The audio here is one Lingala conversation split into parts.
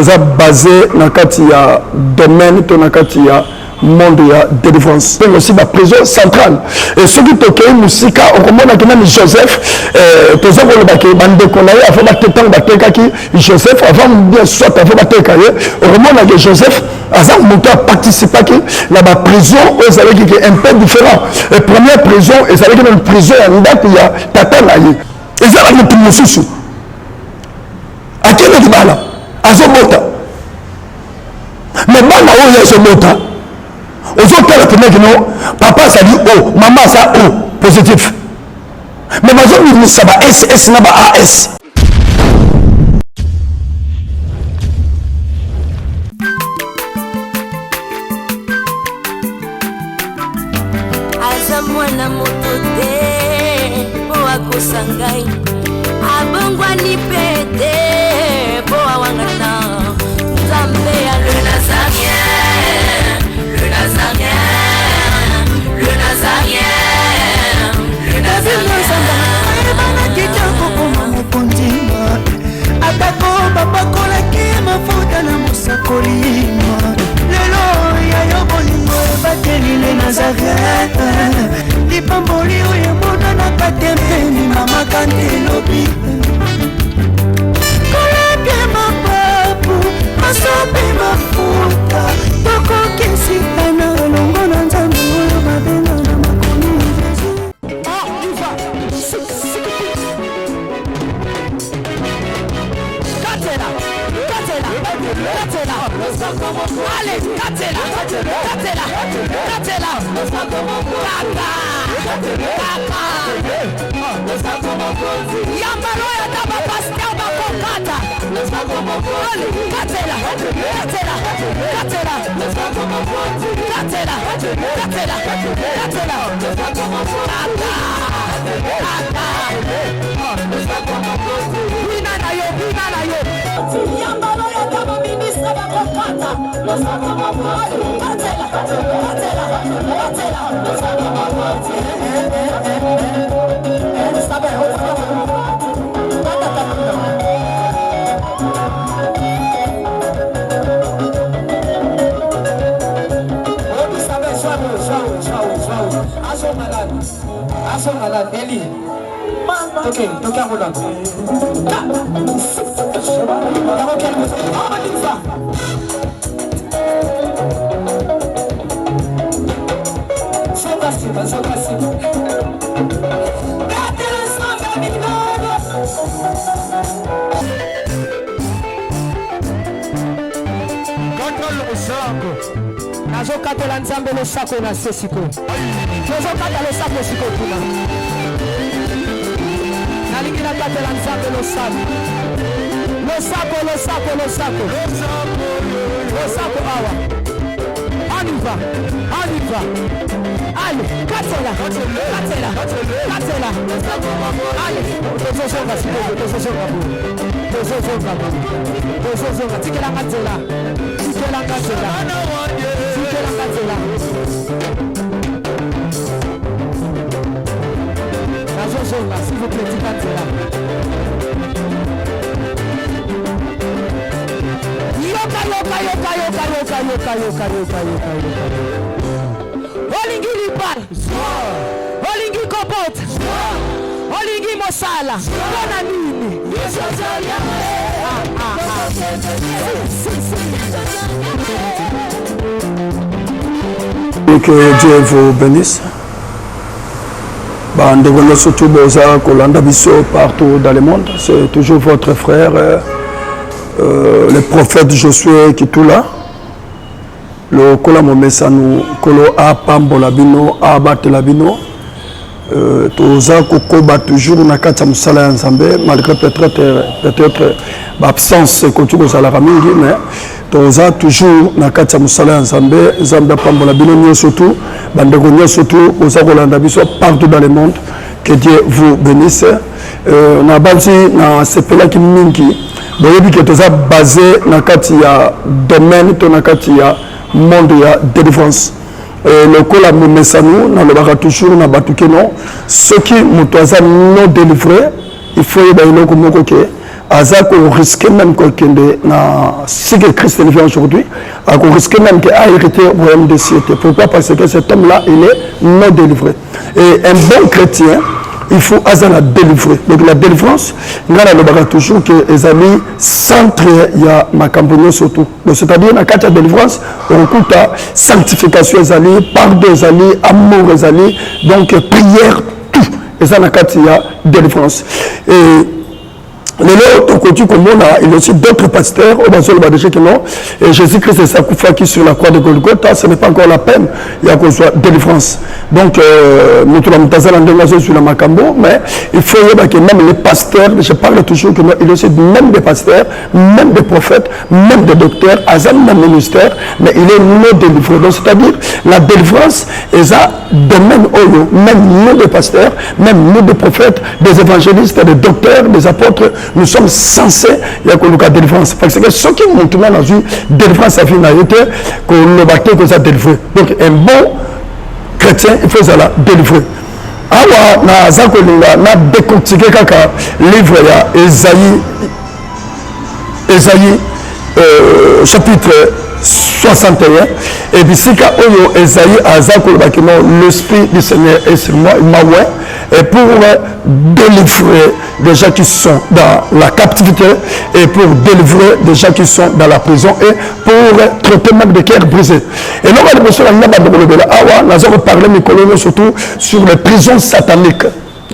C'est basé dans le domaine, dans le monde de défense. C'est aussi la prison centrale. Et ceux qui toquent, musique, on commence à Joseph, tous les gens qui ont déconné, Joseph, avant bien soit avant on remonte à Joseph, avant de participer à la prison, ils avaient un peu différent. La première prison, ils avaient une prison, il y a Tata Naïe. Ils avaient un peu de sous. À quel moment azomota mais bana oyo azomota ozotala pene kino papa ça dit oh maman ça oh positif mais bazomini ça ba SS na ba AS azamwana motote po akosangai abongwani pete po awangata nzambe ya le nazarien le nazarien le nazarien le nazarien bana kitoko koma mokondima atako babakolaki mafuta na mosakolima lelo yayo bolingo ebateli le nazarien lipamboli oyo emonanaka tempeni mama kantelobi koleke mapapu masope mafuta tokokisika na longo na nzambe oyo babenga na makomi allez, Katela, Yambalo ya taba pastel bakokata. Allez, Katela. Bina na yo. Yambalo ya taba ministra bakokata. Nazokatela nzambe lo sako na sesiko. Nazokatela lo sako siko tuma. Nalingi nakatela nzambe lo sako. Lo sako awa. Aniva. Allez, Katela. Allez, tozosonga siko, tozosonga. Tikela Katela. Nazosonga, s'il vous plaît, Katela. Yoka. Olingi lipal. Olingi kopot. Olingi mosala. Bona nini? Que Dieu vous bénisse. Nous surtout partout dans le monde. C'est toujours votre frère, le prophète Josué qui est tout là. Le Kolamo Messanu, Kolo A Pambolabino, A Batelabino. Toza Kokoba toujours na kata musala nzambe malgré peut-être l'absence que tu as la mingi mais toza toujours na kata musala nzambe nzambe pambola bino surtout bandeko surtout oza kolanda biso partout dans le monde. Que Dieu vous bénisse. Na banzi na sepela ki mingi boyebi que toza basé na kati ya domaine to na kati ya monde ya défense. Le col a Messanu, dans le bar toujours, na batuke non. Ceux qui m'ont non délivré, il faut y aller comme Azak on risque même que si que Christ vient aujourd'hui, on risque même qu'il a hérité au royaume des cieux. Pourquoi? Parce que cet homme-là, il est non délivré. Et un bon chrétien, il faut la délivrer. Donc la délivrance, il y a toujours que les amis centrés, il y a ma campagne surtout. C'est-à-dire, dans la délivrance, on écoute la sanctification des amis, pardon des amis, amour des amis, donc prière, tout. Et ça, dans la délivrance. Et il y a aussi d'autres pasteurs, et Jésus-Christ est Sakoufa qui sur la croix de Golgotha, ce n'est pas encore la peine, il y a qu'on soit délivrance. Donc, nous sommes sur la Macambo, mais il faut que même les pasteurs, je parle toujours qu'il y a aussi même des pasteurs, même des prophètes, même des docteurs, même des ministères, mais il est non délivré. Donc, c'est-à-dire, la délivrance est un domaine où même nous des pasteurs, même nous des prophètes, des évangélistes, des docteurs, des apôtres, nous sommes censés il y a la délivrance. Parce que ceux qui montent dans la vie, délivrance à finalité, qu'on le bâtit, qu'on a délivré. Donc un bon chrétien, il faut la délivrer. Alors, on a décortiqué le livre Ésaïe, chapitre 61. Et puis, si Ésaïe a l'Esprit du Seigneur est sur moi, il m'a oué, et pour délivrer des gens qui sont dans la captivité, et pour délivrer des gens qui sont dans la prison, et pour traiter même des cœurs brisés. Et nous, on va parler surtout sur les prisons sataniques.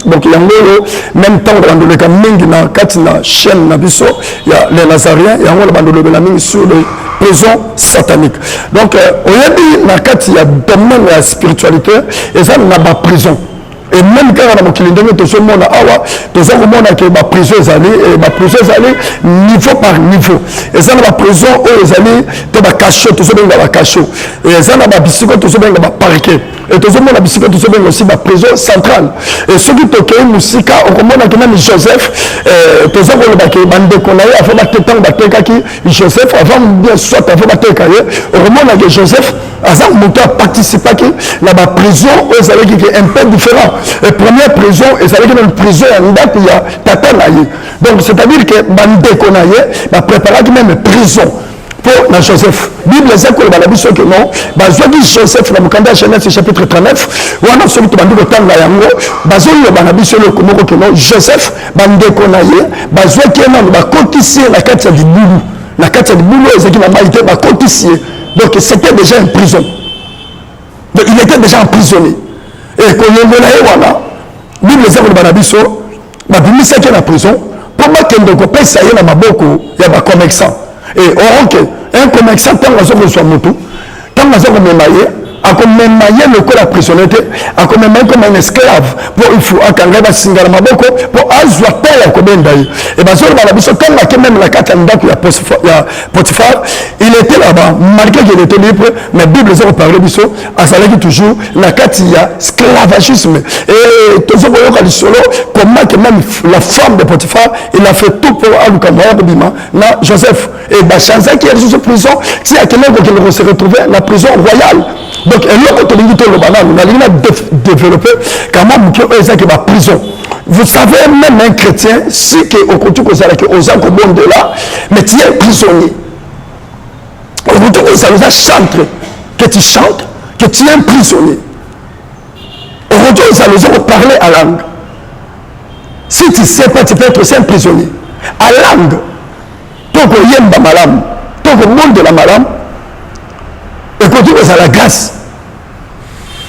Donc il y a même temps dans le cas de chaîne il y a les Nazariens, il y a sur les prisons sataniques. Donc il y a domaine de la spiritualité et ça n'a pas prison. Et même quand on a tout ce monde qui est prison niveau par niveau. Et ça n'a pas prison où les amis de la cachot, tout ce monde va cachot. Et ça n'a pas bicycle, tout ce monde va parquet. Et tout ce monde a bicycle, tout ce monde aussi la prison centrale. Et ceux qui toquent musique, on remonte à même Joseph, tout ce monde va déconner, avant de Joseph, avant bien soit avant de on remonte à Joseph, avant de participer à la prison où ils avaient qui est un peu différent. La première prison, et ça veut dire une prison, il y a Tatanaï. Donc, c'est-à-dire que Bandé Konaïe va préparer même prison pour Joseph. La Bible dit que non, Joseph, dans le Genèse chapitre 39, ou alors celui qui va dire que Joseph, Bandé Konaïe, qui va cotiser la carte du boulot. La carte du boulot, c'est qu'il va cotiser. Donc, c'était déjà une prison. Donc, il était déjà emprisonné. Et quand on a la Bible dit que la est en prison, pour que le copain ça y est dans ma boque, il y a un commerçant. Et un commerçant, tant que soit moto, tant que soit a comme même le corps la prisonnette, a comme même comme un esclave pour il faut à quand va singa ma boko pour azwa tela ko bendaï et ben sur la biso quand la même la katanda qui a Potiphar il était là-bas malgré qu'il était libre mais Bible ça parle biso azalaki toujours la katia esclavagisme et toujours au solo comment que même la femme de Potiphar il a fait tout pour alukamaya bima na Joseph et ben chanza qui est sous prison si à quelqu'un qui se retrouvait la prison royale. Donc, on a développé comment la prison. Vous savez, même un chrétien, si au côté que ça au monde de là, mais tu es prisonnier. Au côté que ça nous a chanté, que tu chantes, que tu es un prisonnier. Au côté que ça nous a parlé à langue. Si tu ne sais pas, tu peux être aussi un prisonnier. À langue, tant que yemba malam, tant que monde de la malam, et quand tu es à la grâce.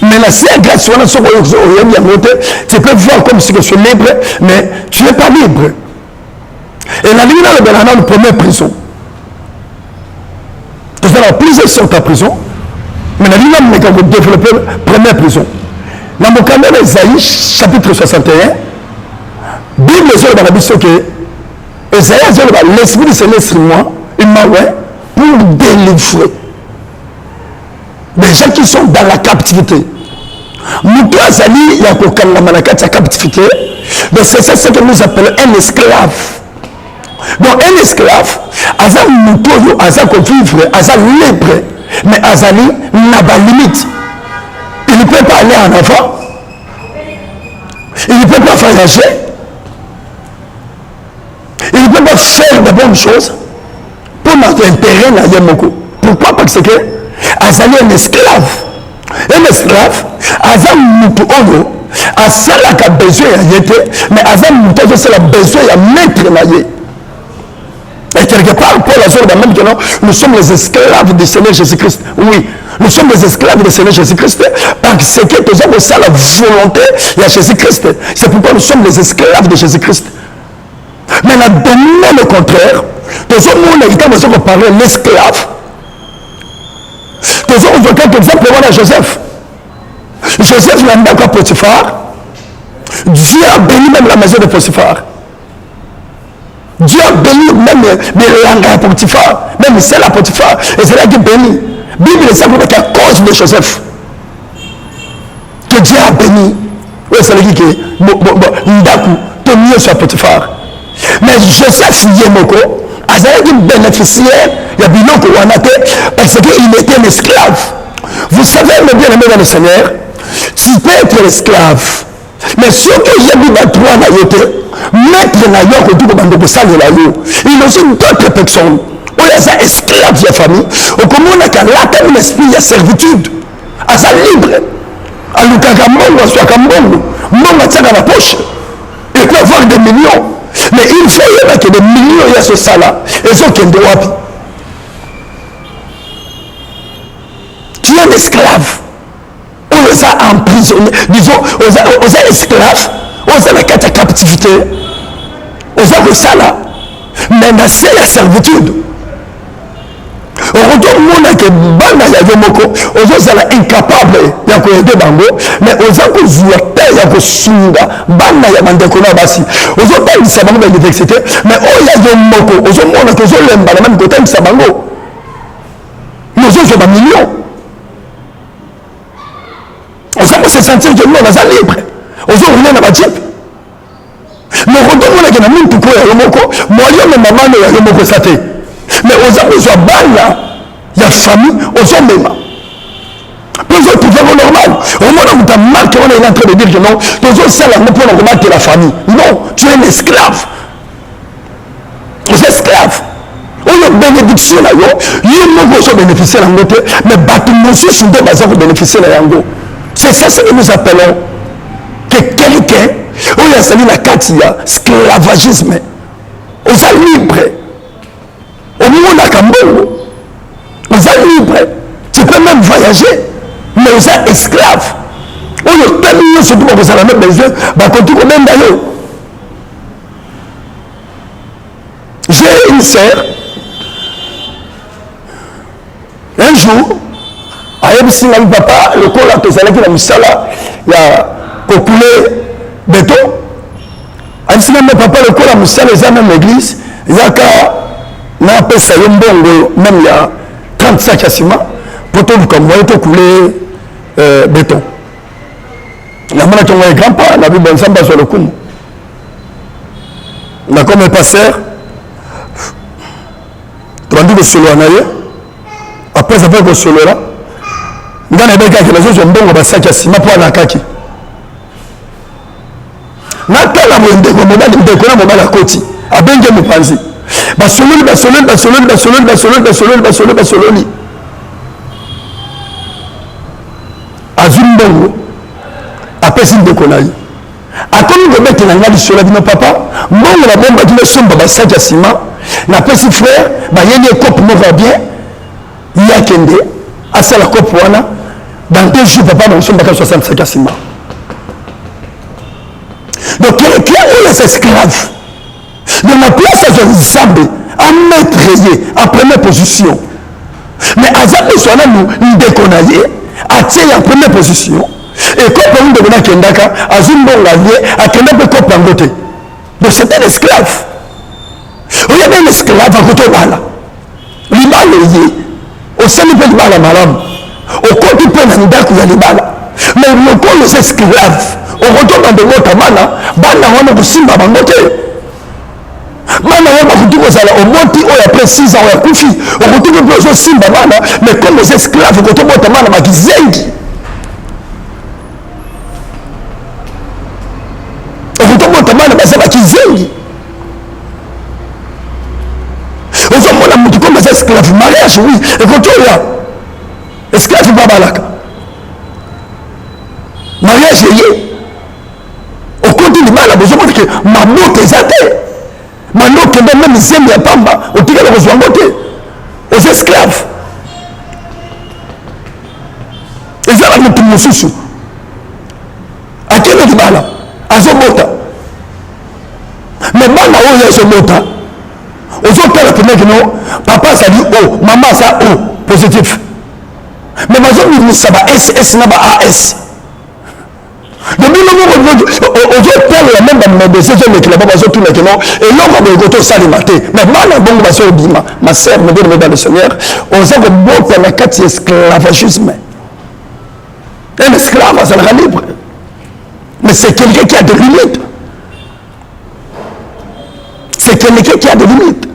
Mais la seule grâce, tu peux voir comme si tu es libre, mais tu n'es pas libre. Et la ligne est dans la première prison. Tu as plusieurs sortes de prison, mais la ligne est quand vous développez la première prison. Dans mon canal Esaïe, chapitre 61, Bible est dans la Bible que Esaïe a l'esprit du Seigneur sur moi, il m'a pour délivrer. Des gens qui sont dans la captivité. Moutou Azali, il y a pour la captivité. Donc c'est ça ce que nous appelons un esclave. Donc un esclave, Azal Moutou, Azal vivre, Azal libre. Mais Azali n'a pas de limite. Il ne peut pas aller en avant. Il ne peut pas voyager. Il ne peut doit faire de bonnes choses pour notre intérêt na yemoko. Pourquoi? Parce que azali un esclave. Un esclave, azam mutu oyo, asalaka besoin ya yete, mais azam mutu oyo c'est la besoin ya maître na ye. Et quelque part, Paul a dit même que non, nous sommes les esclaves du Seigneur Jésus-Christ. Oui, nous sommes les esclaves du Seigneur Jésus-Christ parce que nous avons ça la volonté de Jésus-Christ. C'est pourquoi nous sommes les esclaves de Jésus-Christ. Mais la dominant le contraire, nous avons parlé de l'esclave. Nous avons vu quelques exemples de Joseph. Joseph n'a pas encore Potiphar. Dieu a béni même la maison de Potiphar. Dieu a béni même les langues à Potiphar, même celle à Potiphar, et c'est là qu'il bénit. La Bible est simple qu'à cause de Joseph, que Dieu a béni. Oui, c'est là qu'il Ndaku, tout mieux sur Potiphar. Mais Joseph Yemoko, a été bénéficiaire, il y a Biloko Wanate, parce qu'il était un esclave. Vous savez, mes bien-aimés dans le Seigneur, tu peux être esclave. Mais surtout, il y a des bâtiments à yote, maître na yo ko bando ko sala la yo. Il y a aussi d'autres personnes. où il y a des esclaves de la famille, au comment on a un esprit de servitude, à sa libre, à l'Ukakamongo, à Swakamongo, non à ça dans la poche, il peut avoir des millions, mais il faut que des millions il y a ce ça-là, et ce qui est de wapi. Tu es un esclave, on les a emprisonnés, disons, on a esclaves, on a la captivité, on a le ça là, mais c'est la servitude. On retourne mon que bana ya yomoko ozo sala incapable ya ko aider bango mais oza ko zuwa pe ya ko sunga bana ya mandeko na basi ozo pa bisa bango ba université mais o ya yomoko ozo mona ko zo lemba na même côté bisa bango ozo zo ba millions ozo ko se sentir que nous on est libre ozo on na ba type mais retourne mon que na muntu ko ya yomoko moyo na maman ya yomoko saté. Mais aux hommes, ils ont balle, il y a famille, aux hommes même. Pour eux, tout est normal. Au moment où tu as marqué, on est en train de dire que non, tous eux, c'est la même pour remarquer la famille. Non, tu es un esclave. Tu es esclave. On a bénédiction là, il y a bénéficier de l'angote, mais bâtiment sur son dos, ils ont bénéficié de l'angote. C'est ça ce que nous appelons que quelqu'un, où il y a sali la katia, esclavagisme, aux hommes libres. Au niveau de la Cambongo, on est libre. Tu peux même voyager, mais on est esclave. On est tellement surtout pour que ça la même besoin, bah quand tu connais d'ailleurs. J'ai une sœur. Un jour, à Ebsi, papa, le col a tout ça, la misala, il a coulé béton. À Ebsi, papa, le col a misala, il y a même l'église, il y a qu'à na pesa yo mbongo même il y a 30 sacs à ciment pour tout comme moi tout couler béton la mona ton grand-père la Bible ensemble sur le coup na comme pasteur tu de solo anaye après avoir que solo là ngana beka que les autres mbongo ba sacs à ciment pour na kaki na kala mo ndeko mo na mo la koti abenge mo panzi basololi azwi mbongo apesi ndeko na ye akomi kobetela nga lisolo bino papa mbongo nabombaki nasomba basaki ya nsima napesi frère bayeli ekope moko ya bien ye akende asala kope wana dans 2 jours papa nasombaka 65 ya nsima donc quelqu'un oyo eza esclave de la place à Zambé, à mettre en première position. Mais à Zambé, soit là, nous déconnaillons, à tirer en première position. Et quand on dit que Kendaka, à Zumbo, à Kendaka, à côté. Donc c'est un esclave. Il y a un esclave à côté de Bala. L'Ibala est lié. Au sein de Bala, madame. Au côté de Bala, il y a l'Ibala. Mais le corps des esclaves, on retourne dans de l'autre Bala, Bala, on a aussi Bala. Mana yaba kutuko sala omoti oya après 6 ans oya kufi okutuko ploso simba mana mais comme les esclaves kotobota mana makizengi okutobota mana basa makizengi mariage, oui. Et quand tu es là, esclave pas balaka. Mariage lié. Au compte du mal, il a besoin de que ma motte est athée. Ma motte est même zémi à Pamba. Au tigre, on aux esclaves. Et ça, là, tout le monde à quel est le mal? À Zomota. Mais mal, il y a Zomota. Aux autres, la première, non, papa, ça dit O, maman, ça O, positif. Mais ma zone, ça va S, S, n'a pas AS. Depuis le moment où aux autres pères, la même de ces hommes qui n'ont pas besoin de tout maintenant, et l'homme va me goûter ça les mater. Mais mal, bon, ma soeur, ma soeur, me dit dans le Seigneur, on sait que bon, pour la carte, c'est esclavagisme. Un esclave, ça sera libre. Mais c'est quelqu'un qui a des limites. C'est quelqu'un qui a des limites.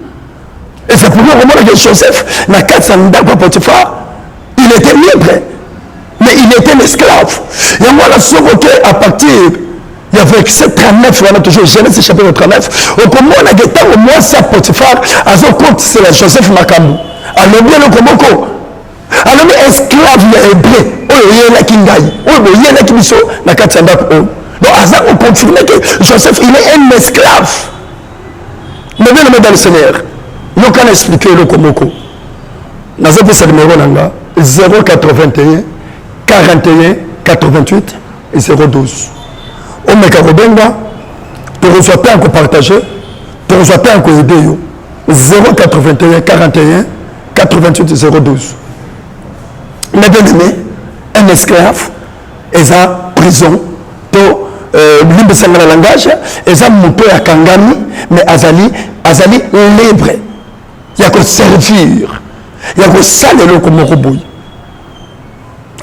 Et c'est pour nous, vraiment, que Joseph, n'a qu'à s'en pas Potiphar, il était libre. Mais il était un esclave. Et moi, la sauveté, à partir, il y avait verset 39, on a toujours Genèse chapitre 39, au comment on a dit, au moins ça, Potiphar, à son compte, c'est la Joseph Makambu. Alors, bien le Komoko. Alors, esclave, il est hébreu. Oh, il y a un kingaï. Oh, il y a un kimiso, n'a qu'à s'en pas. Donc, à ça, on confirme que Joseph, il est un esclave. Mais bien le dans le Seigneur, nous allons expliquer le Komoko. Nous avons ce numéro 081 41 88 et 012. On met Karobenga, tu ne reçois pas encore partagé, tu ne reçois pas encore aidé. 081 41 88 et 012. Mais bien aimé, un esclave, et sa prison, libre sans le langage, et ça monte à Kangami, mais Azali libre. Il y a que servir, il y a que saler le comme Roboui.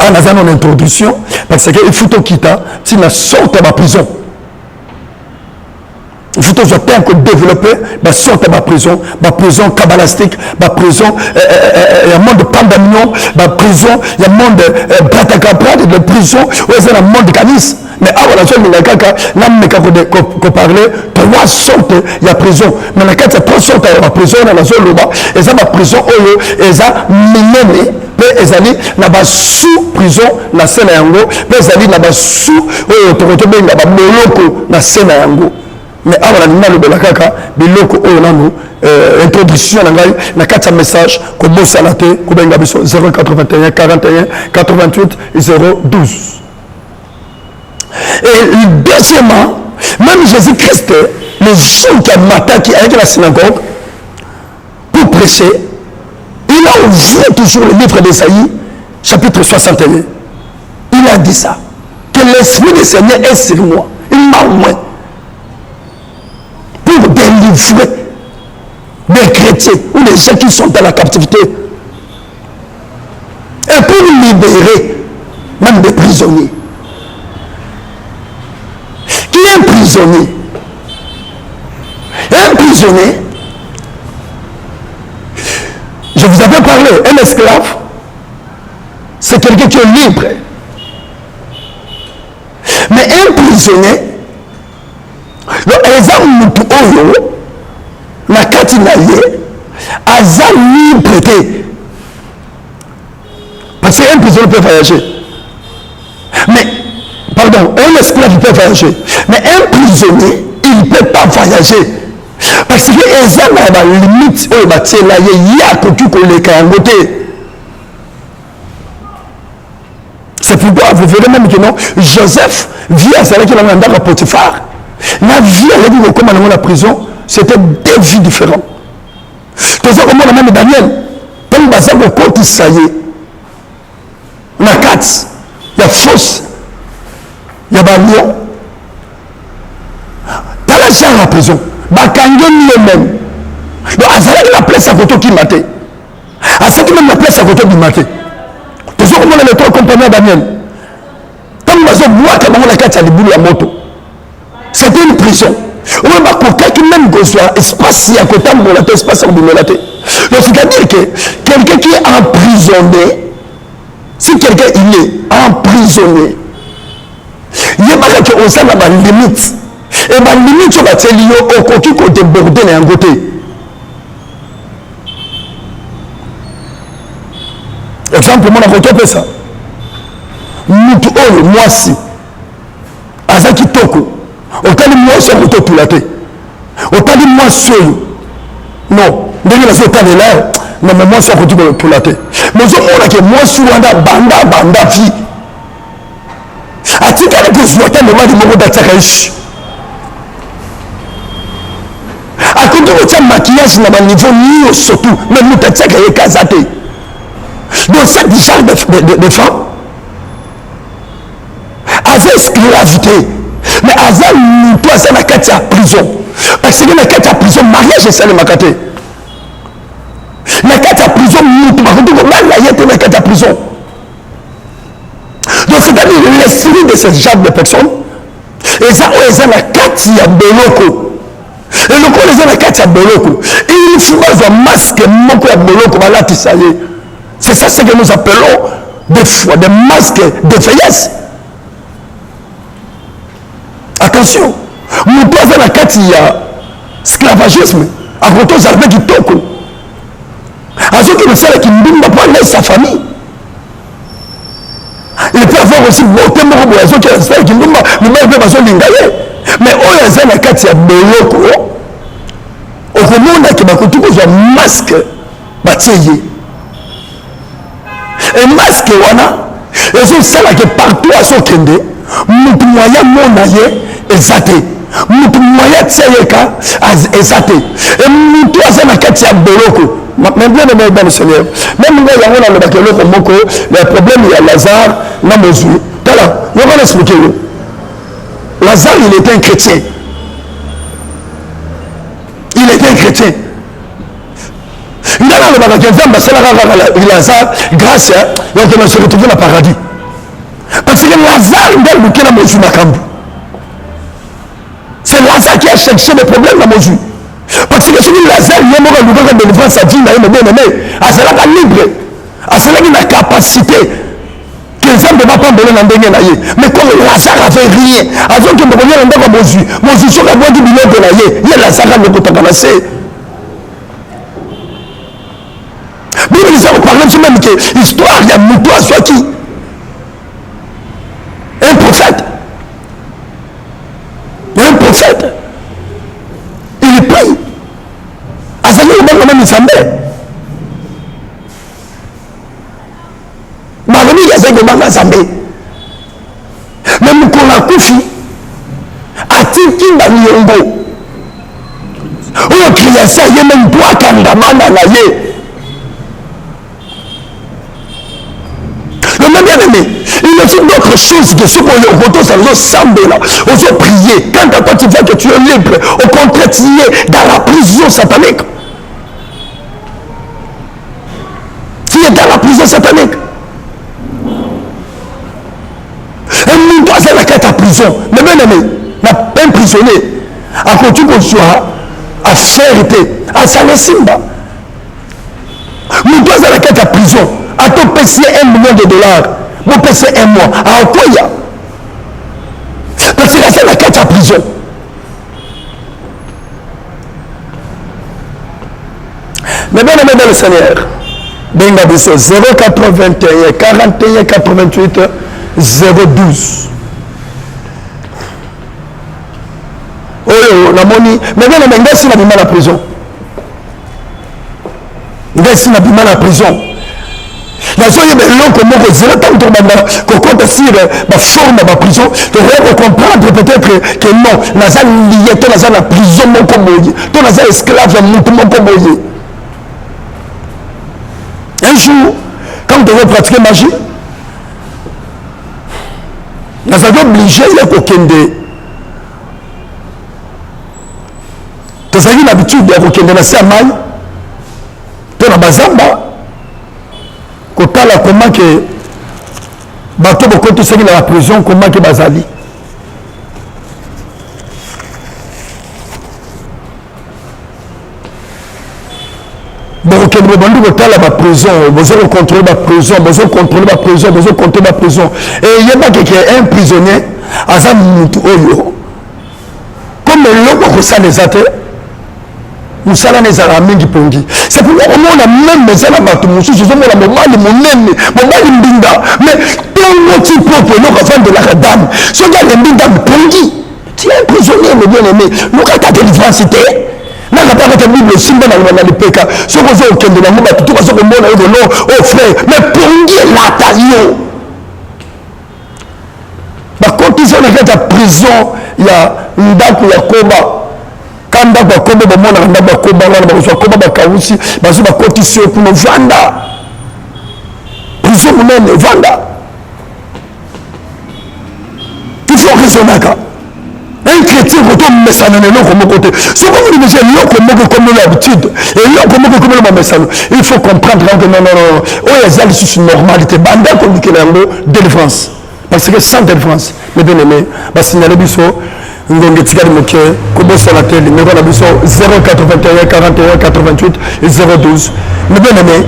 On a une introduction, parce qu'il faut quitter, si on sort de la prison. Il faut que je développer, sortir de la prison cabalistique, la prison, il y a un monde de pandémie, la prison, il y a un monde de bratacapra, de prison, il y a un monde de canis. Mais avant la zone, il y a qu'on parlait, 3 sortes, il y a prison. Mais il y a 3 sortes de prison, dans la zone là-bas, et ça, la prison, et ça, minée. Les alliés n'ont sous-prison la scène à Yango, les alliés n'ont sous la scène à Yango. Mais avant l'animal de la caca, biloko onano, introduction na 4 messages, comme bon salaté, comme 081 41 88 et 012. Et deuxièmement, même Jésus-Christ, le jour qu'il a matin qui est avec la synagogue, pour prêcher, il a ouvert toujours le livre d'Ésaïe, chapitre 61. Il a dit ça, que l'Esprit du Seigneur est sur moi. Il m'a ouvert pour délivrer des chrétiens ou des gens qui sont dans la captivité. Et pour libérer même des prisonniers. Qui est un prisonnier? Un prisonnier, je vous avais parlé, un esclave, c'est quelqu'un qui est libre. Mais un prisonnier, la katinaye, aza liberté. Parce qu'un prisonnier peut voyager. Mais, pardon, un esclave peut voyager. Mais un prisonnier, il ne peut pas voyager. Parce que les hommes ont la limite, c'est pourquoi vous verrez même que non, Joseph vit à Salé qui l'a mandat à Potiphar. La vie à la prison, c'était 2 vies différentes. Tout ça, comme on a même Daniel, comme Bazar de côté, ça y est. Il y a 4, il y a Fausse, il y a Balion. Dans la chair à la prison, Bakango lui-même. Donc, Azalek la place à côté qui matait. Azalek même la place à côté du maté. Tout ça, comme on a les 3 compagnons Daniel. Comme Bazar boit, comme on a 4 à l'éboule la moto. C'était une prison. On va pour quelqu'un même qu'on soit espace à côté de mon laté, espace en bimolaté. Donc c'est-à-dire que quelqu'un qui est emprisonné, si quelqu'un il est emprisonné, il n'y a pas qu'on s'en a une limite. Et ma limite sur la télé, au côté qu'on déborde d'un côté. exemple mon avocat ça mutu oyo mwasi aza kitoko otali mwasi ya kototula te otali mwasi oyo non ndenge nazotalela na mwasi ya kototula te mais ozomona ke mwasi wana banda vie atikali kozwa te momadi moko datiaka ishi akoki kotia maquillage na baniveau nyonso tu mais moto atiaka ye kaza te donc cette genre de femme aza esclave te mais aza moto aza na kati ya prison parce que na kati ya prison mariage esalemaka te na kati ya prison moto bakoki komala ye te na kati ya prison donc c'est-à-dire l'esprit de ce genre de personnes eza oyo eza na kati ya boloko eloko oyo eza na kati ya boloko il faut bazwa masque moko ya boloko balatisa ye c'est ça ce que nous appelons des fois des masques de vieillesse. Attention, moto aza na kati ya esclavagisme akoto ozalaka kitoko azoki kosalaki mbimba mpo anaye sa famille. Il peut avoir aussi beauté moko boye azoki asalaki mbimba mibali mpe bazolinga ye mais oyo aza na kati ya boloko okomonaki bakoki kozwa masque batie ye e masque wana ezosalaka partout azokende mutu moya mona ye eza te mutu moya tia ye ka eza te e mutu aza na kati ya boloko maintenant dans le Seigneur même ngai yango nalobaka eloko moko le problème ya Lazare na mozwi tala yoko naexplike yo Lazare il était un chrétien ngai nalobaka ke nzambe asalaka kaka Lazare grâce yokena se retrouver na paradis parce que Lazare ngai luki na mozwi makambo c'est Lazare qui a cherché le problème na mozwi parce que soki Lazare ye moko alukaka délivrance adie na ye me bien aimé azalaka libre azalaki na capacité ke nzambe bapambole na ndenge na ye mais comme Lazare avait rien azokende kolia na ndako ya mozwi soki abwaki biloko na ye Lazare alokotaka na se bible eza koparle biso même ke histoire ya moto azwaki un prophète il prie azali kobanga na nzambe balobi azali kobanga nzambe me mokolo akufi atiki baniongo oyo kriasi aye me mpo akandamana na ye le même bien aimé il y a aussi d'autres choses que ce qu'on y a autour ça nous semble là on se prier quand toi tu vois que tu es libre au contraire tu es dans la prison satanique un monde à la carte à prison mais bien aimé un prisonnier à côté qu'on soit à fierté à Salasimba monde à la carte à prison à ton PC $1 million mon PC 1 mois à Okoya parce qu'il a fait la carte à prison mais bien aimé dans le Seigneur Benga Bisso 081 41 88 012 oyo namoni mais bien aimé ngasi na bima la prison ngasi na bima la prison nazoyeba eloko moko zela ntango tobanda kokota sur baforme ya baprison tokoya kocomprendre peut-être que non naza lié to naza na prison moko boye to naza esclave ya motu moko boye un jour quand on veut pratiquer magie nazali obligé ya kokende tozalaki na habitude ya kokende na se ya mai to na bazamba kotala comment que bato bokotisaki na la prison comment que bazali bokokende bobandi kotala baprison bozo kocontrôle baprison bozo contrôle baprison bozo contrôle baprison e yebaki ke un prisonnier aza mutu oyo comme eloko akosala eza te musala nezala mingi pongi. C'est pourquoi on a même mesala bato musu je mona mobali monene mobali mbinga mais tongo ti propre no ka de la dame so ga le mbinga pongi tu es un prisonnier mon bien-aimé loka ta délivrance té na ka pas que bible simba na le peka so ko zo kende na moba tout ko so ko mona yo non oh frère mais pongi la talio ba condition na ka prison ya ndaku ya koba kanda kwa kobo bomona kanda kwa koba wana bakoswa koba bakausi bazo bakotisi okuno vanda prison munene vanda il faut raisonner un chrétien quand on met ça dans le comme côté ce que vous dites comme l'habitude et comme le message il faut comprendre que non oh il y a une normalité banda comme que la délivrance parce que sans délivrance mes bien-aimés bah signaler biso ngonge tikali moke kobosa la télé numéro na biso 081 41 88 et 012 mais bien aimé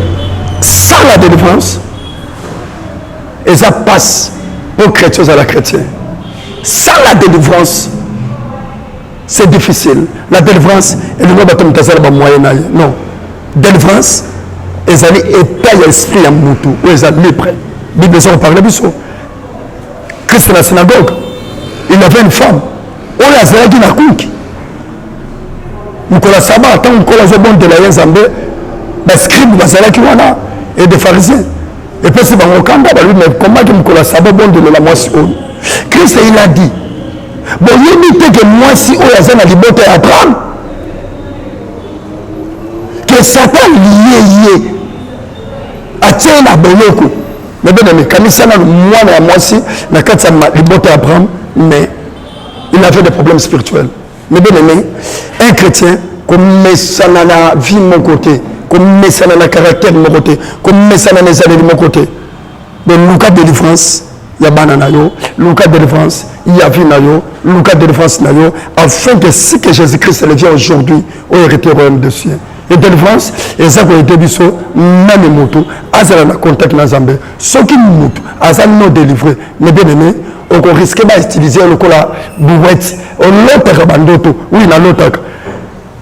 sans la délivrance et ça passe pour chrétiens à la chrétien sans la délivrance c'est difficile la délivrance et le mot batom tazala ba moyen non délivrance ezali état ya esprit ya mutu ou ezali libre bible ça on parle biso Christ la synagogue il avait une femme oyo azalaki na kuki mokolo saba ntango mokolo azobondela ye nzambe bascribe bazalaki wana et des pharisiens epesi bango kanda balobi mais komaki mokolo saba obondelela mwasi oyo Christ il a dit boyebi te ke mwasi oyo aza na libota ya Abraham ke Satan lie ye atie na boloko mais bien aimé kanisa na mwana ya mwasi na kati ya libota ya Abraham mais il avait des problèmes spirituels. Mais bien aimé, un chrétien, comme met ça dans la vie de mon côté, comme met ça dans le caractère de mon côté, comme met ça dans les années de mon côté. Donc, le cas de délivrance, il y a banana yo, le cas de délivrance, il y a vie na yo, le cas de délivrance na yo, afin que si que Jésus-Christ vient aujourd'hui, on hérite le royaume de cieux. Et délivrance, et ça qu'on était biso, même moto, azala na contact na Zambé, ceux qui moto, azala non délivré, mais bien aimé, on risque d'utiliser le cola bouette on l'autre bandoto oui na l'autre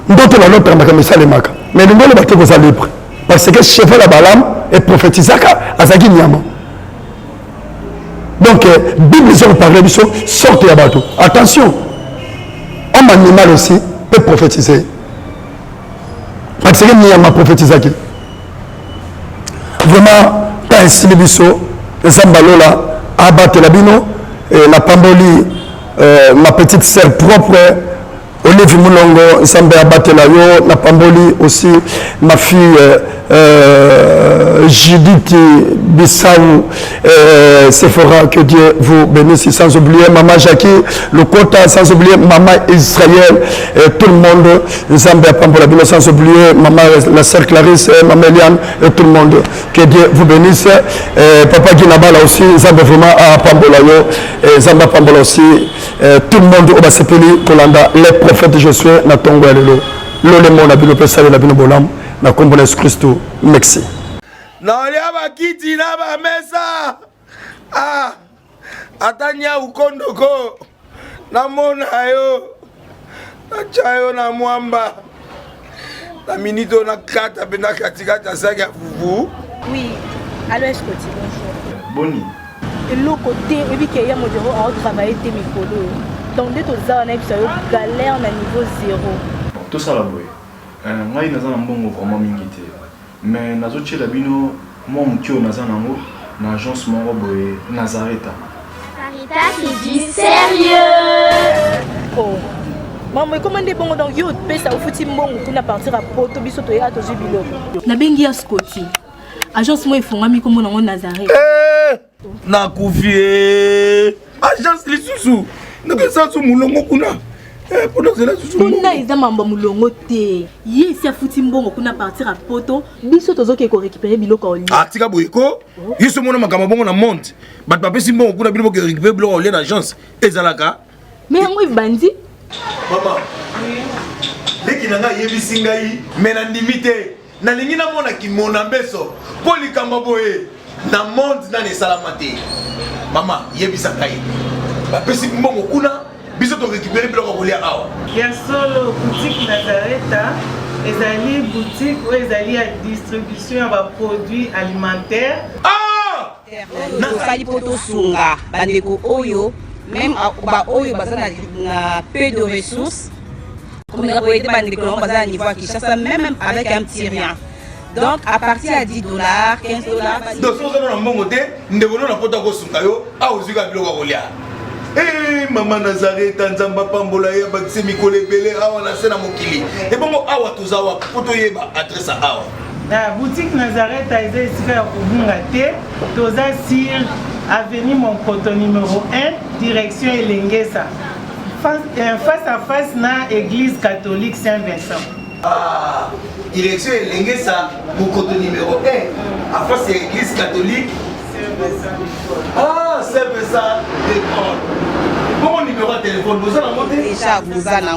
ndoto na l'autre maka misale maka mais le ngolo baté ko libre parce que chef la balam et prophétisaka azaki nyama donc bible sur parler biso sorte ya bato attention homme animal aussi peut prophétiser parce que nyama prophétisaki vraiment ta ainsi biso zambalola abattre la bino et la pamboli ma petite sœur propre Olive Moulongo Zambé Abatela yo la pamboli aussi ma fille Judith Bissau Sephora que Dieu vous bénisse sans oublier maman Jackie le Kota sans oublier maman Israël tout le monde Zambé Pambola Bino sans oublier maman la sœur Clarisse maman Eliane et tout le monde que Dieu vous bénisse papa Guinabala aussi Zambé vraiment à Pambola yo Zambé Pambola aussi tout le monde au Basepeli Kolanda les prophètes Josué na tongo lelo le monde a bino pesa la bino bolam na kombo na Kristo merci na olia bakiti na ba mesa atanya ukondoko na mona yo na chayo na mwamba na minito na kata bena katikata saka fufu oui alors est-ce que tu bonjour boni et le côté et puis qu'il y a mon bureau à travailler tes micros donc dès que tu as un galère na niveau 0 tout ça la boy ngai naza na mbongo vraiment mingi te mais nazotiela bino moi mutio naza nango na agence moko boye Nazareta. Caritas c'est du sérieux. Oh maman comment des bongo donc yo pesa au futi mbongo kuna partir à poto biso to ya to jubilo na bengi ya Scotty agence moi ifongami comme nango Nazareta na kufie agence lisusu ndeke sansu mulongo kuna pour cela kuna eza mamba mulongo te ye si afuti mbongo kuna partir à poto biso tozoke ko récupérer biloko oli tika boyeko yeso mona makamba bongo na monte bat papesi mbongo kuna biloko récupérer biloko oli na agence ezalaka mais yango bandi mama leki nanga yebisi ngai mais na ndimite na lingi na mona kimona mbeso po likamba boye na monde na nesalama te mama yebisa ngai bapesi mbongo kuna biso to récupérer biloko kolia awa ya solo boutique Nazareta ezali boutique ou ezali ya distribution ya produits alimentaires. Tosali po tosunga bandeko oyo même ba oyo baza na peu de ressources comme on a bandeko na baza na niveau à Kinshasa même avec un petit rien. Donc à partir à $10, $15. Donc si on a un bon côté, nous devons nous apporter au sungayo à ozuka biloko kolia. Eh maman Nazareth Tanzamba Pambola ya bakse mikole belé awa na sena mokili. Et bon awa tozawa poto yeba adresse awa. La boutique Nazareth a été ici à Kubungate, toza sur avenue Monkoto numéro 1, direction Elengesa. Face à face na église catholique Saint-Vincent. Ah, direction Elengesa, Monkoto numéro 1, à face à l'église catholique Saint-Vincent. Ah, Saint-Vincent d'école. Bon numéro de téléphone, vous avez monté déjà, vous avez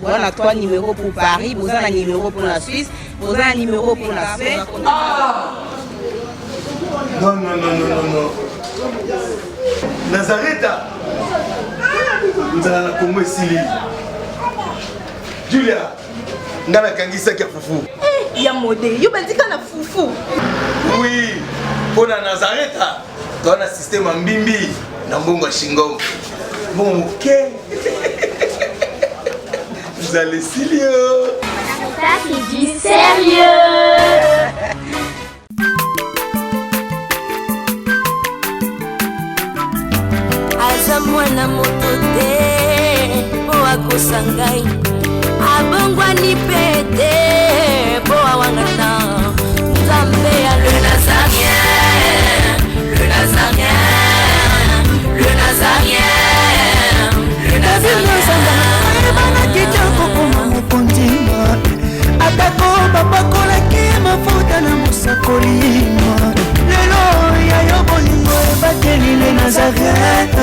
on a 3 numéros pour Paris, vous avez un numéro pour la Suisse, vous avez un numéro pour la Suède. Ah non, non, non, non, non, non. Nazareth, nous allons la Congo ici. Julia, nous allons kangisa kia foufou. Eh, ya modé, yo bandika na foufou. Oui, pour la Nazareth, tu as un système en bimbi, dans Bongo Shingo. Bon, ok. Vous allez sérieux. Ça c'est du sérieux. Aza mwana moto te po akosa ngai abongwani pete po awangana Nzambe ya le Nazarien, le Nazarien, le Nazarien, le Nazarien. Ebana kitoko koma mokondima atako bapakolaki mafuta na mosakolima lelo yayo bolingo ebateli le Nazareth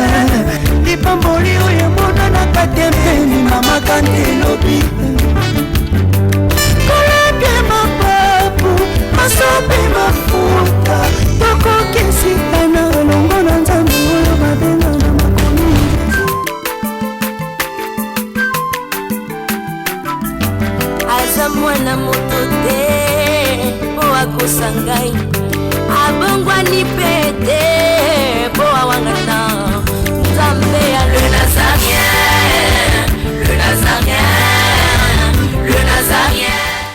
lipamboli oyo emonanaka te mpeni mama kandelobi kolapie mapapu masope mafuta tokokisika na elongo na Nzambe oyo babenga na makomi aza mwana moto te po akosa ngai abongwa